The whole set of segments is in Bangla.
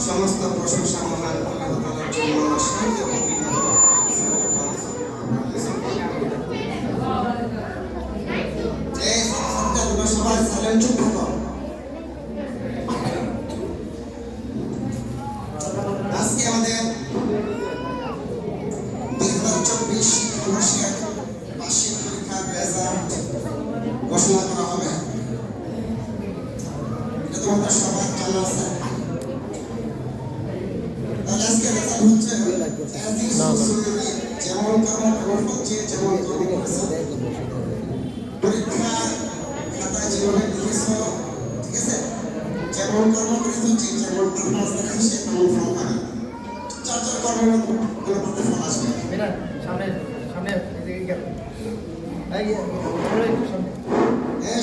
সমস্ত প্রশংসা মহান আল্লাহর জন্য। সবাই সাইলেন্ট চুপ থাকো। আজকে আমাদের 2024 শিক্ষাবর্ষের বার্ষিক পরীক্ষার রেজাল্ট ঘোষণা করা হবে। এটা তোমাদের সবার জানা আছে। আজকে রেজাল্ট হচ্ছে যেমন কর্ম হচ্ছে যেমন পরীক্ষা খাতায় যেভাবে লিখেছ, ঠিক আছে, যেমন কর্ম করেছ যেমন পারপাস দেখাচ্ছে তেমন ফল পাবে। চার কর্মের কোনো ফল আসবে।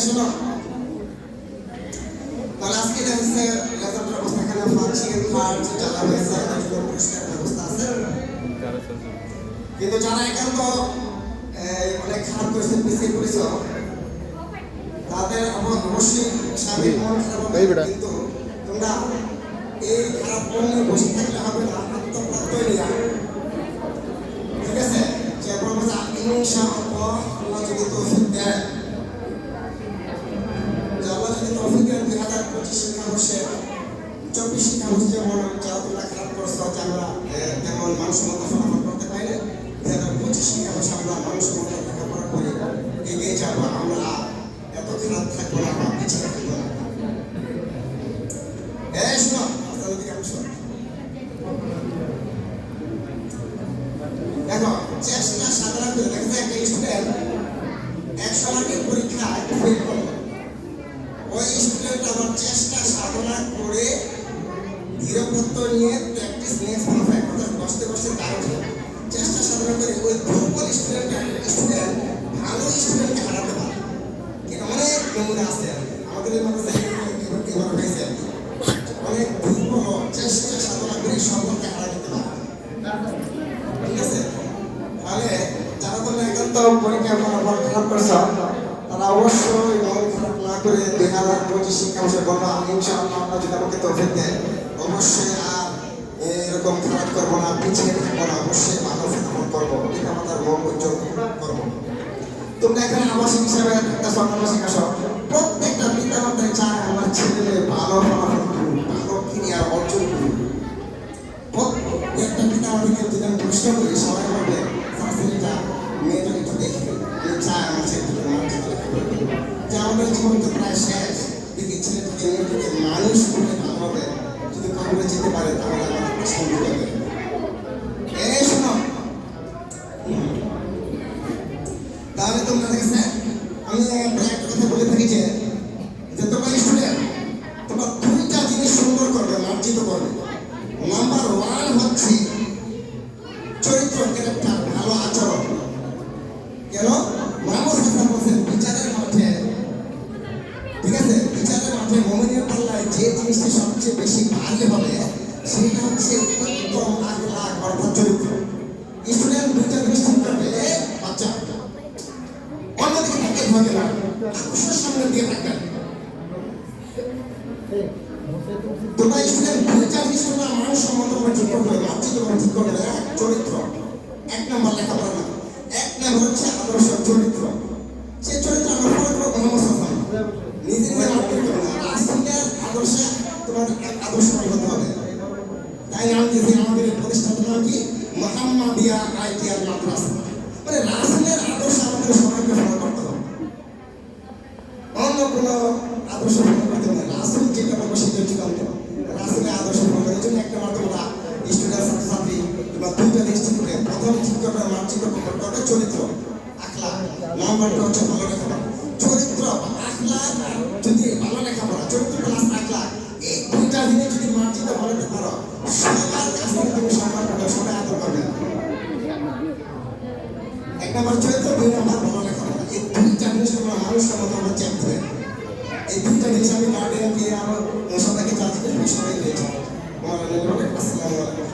শোনো, তাহলে আজকে দেখছে রেজাল্টের অবস্থা এখানে ফার্স্ট যারা হয়েছে পুরস্কার ব্যবস্থা আছে, কিন্তু যারা একান্ত অনেক খারাপ করেছে পিছিয়ে পড়েছ তাদের অবশ্যই স্বাভাবিক মন খারাপ হবে, কিন্তু তোমরা এই খারাপ মন নিয়ে বসে থাকলে হবে না। আত্মপ্রত্যয় নিয়ে, ঠিক আছে, যে বলবো যে ইনশাআল্লাহ আল্লাহ যদি তৌফিক দেয়, যে আল্লাহ যদি তৌফিক দেন 2025 শিক্ষাবর্ষে 24 শিক্ষাবর্ষে যেমন যারা তোমরা খারাপ করছো যে আমরা তেমন মানুষের মতো ফলাফল করতে পারি না, 2025 শিক্ষাবর্ষে আমরা মানুষের মতো লেখাপড়া করে এগিয়ে যাবো। আমরা এত খারাপ থাকবো না বা পিছিয়ে থাকবো না। শোনো, দেখো, চেষ্টা সাধনা করে দেখো একটা স্টুডেন্ট 100 মার্কের পরীক্ষায় ফেল করলো, ওই স্টুডেন্ট আবার চেষ্টা সাধনা করে ধীরপত্র নিয়ে প্র্যাকটিস নিয়ে ফলাফল বসতে বসতে তার চেষ্টা সাধনা করে ওই দুর্বল স্টুডেন্ট ভালো স্টুডেন্টকে হারাতে পারে। কিন্তু অনেক নমুনা আছে আমাদের হয়েছে, অনেক দুর্বল চেষ্টা সাধনা করে সকলকে হারা দিতে পারে, ঠিক আছে। তাহলে যারা তোমরা একান্ত পরীক্ষার ফলাফল খারাপ করেছ তারা অবশ্যই মন খারাপ না করে 2025 শিক্ষাবর্ষে বলবো ইনশাআল্লাহ আমরা যদি আমাকে তৌফিক দেয় অবশ্যই আর এরকম খারাপ করবো না, পিছিয়ে থাকবো না, অবশ্যই ভালো ফলাফল করবো, এটা আমাদের মন উজ্জ্বল করবো। তোমরা এখানে আবাসিক হিসাবে একটা সন্ন্যাসিক আসো, প্রত্যেকটা পিতা মাতাই চায় আমার ছেলে ভালো ফলাফল করুক, ভালো ক্রিয়ার অর্জন করুক। প্রত্যেকটা পিতা মাতাকে যদি আমি প্রশ্ন করি সবাই বলবে ছেলেটা মেয়ে যদি একটু দেখবে চায় আমার ছেলেটাকে যে আমাদের জীবন তো প্রায় শেষ, দেখি ছেলেটাকে মেয়েটাকে মানুষ করে ভালোভাবে যদি কখনো যেতে পারে তাহলে আমার সম্ভব হবে। শোনো, তাহলে তোমরা দেখেছে আমি একটা কথা বলে থাকি যে তোমরা স্টুডেন্ট তোমরা দুইটা জিনিস সুন্দর করবে, মার্জিত করবে। নাম্বার 1 হচ্ছে চরিত্র, ক্যারেক্টার, ভালো আচরণ। কেন মানুষ বলছেন বিচারের মাঠে, ঠিক আছে, বিচারের মাঠে মুমিনের পাল্লায় যে জিনিসটা সবচেয়ে বেশি ভারী হবে সেটা হচ্ছে উত্তম আখলাক অর্থাৎ চরিত্র। স্টুডেন্ট দুইটা জিনিস ঠিক করবে, বাচ্চা অন্যদিকে থাকে ভাবে না, আকর্ষণের সামনে দিয়ে থাকবেন। তোমরা স্টুডেন্ট দুইটা জিনিস তোমরা মানুষ সম্মত করে ঠিক করবে, মার্জিত করে ঠিক করবে। চরিত্র 1 নম্বর, লেখাপড়া না, 1 নম্বর হচ্ছে আদর্শ চরিত্র। সেই চরিত্র আমরা ফলো করবো নিজে নিজে মার্কেট করবে না, রাসূলের আদর্শে তোমার আদর্শবান হতে হবে। তাই নাম দিয়েছি আমাদের প্রতিষ্ঠানের নাম কি মুহাম্মাদিয়া আইটিআর মাদ্রাসা, মানে রাসূলের আদর্শ আমাদের সবাইকে ফলো করতে হবে, অন্য কোনো আদর্শ ফলো করতে হবে না। রাসূল যেটা বলবো সেটা চূড়ান্ত, রাসূলের আদর্শ ফলো করার জন্য একটা মাত্র স্টুডেন্ট ছাত্রছাত্রী তোমরা দুইটা জিনিস ঠিক করবে। প্রথম ঠিক করবে মার্জিত করতে হবে চরিত্র, আখলাক। নাম্বার 2 হচ্ছে ভালো লেখাপড়া। চরিত্র, আখলাক, যদি ভালো লেখাপড়া, চরিত্র প্লাস আখলাক, এই দুইটা জিনিস যদি মার্জিত করতে পারো সবার কাছ থেকে তুমি সম্মান পাবে, সবাই আদর করবে। 1 নম্বর চরিত্র, 2 নম্বর ভালো লেখাপড়া। এই দুইটা জিনিস তোমরা মানুষের মতো আমরা চেয়ে এই দুইটা জিনিস আমি গার্ডিয়ানকে আমার সবাইকে চাচ্ছি সবাই পেয়েছি। আসসালামু আলাইকুম।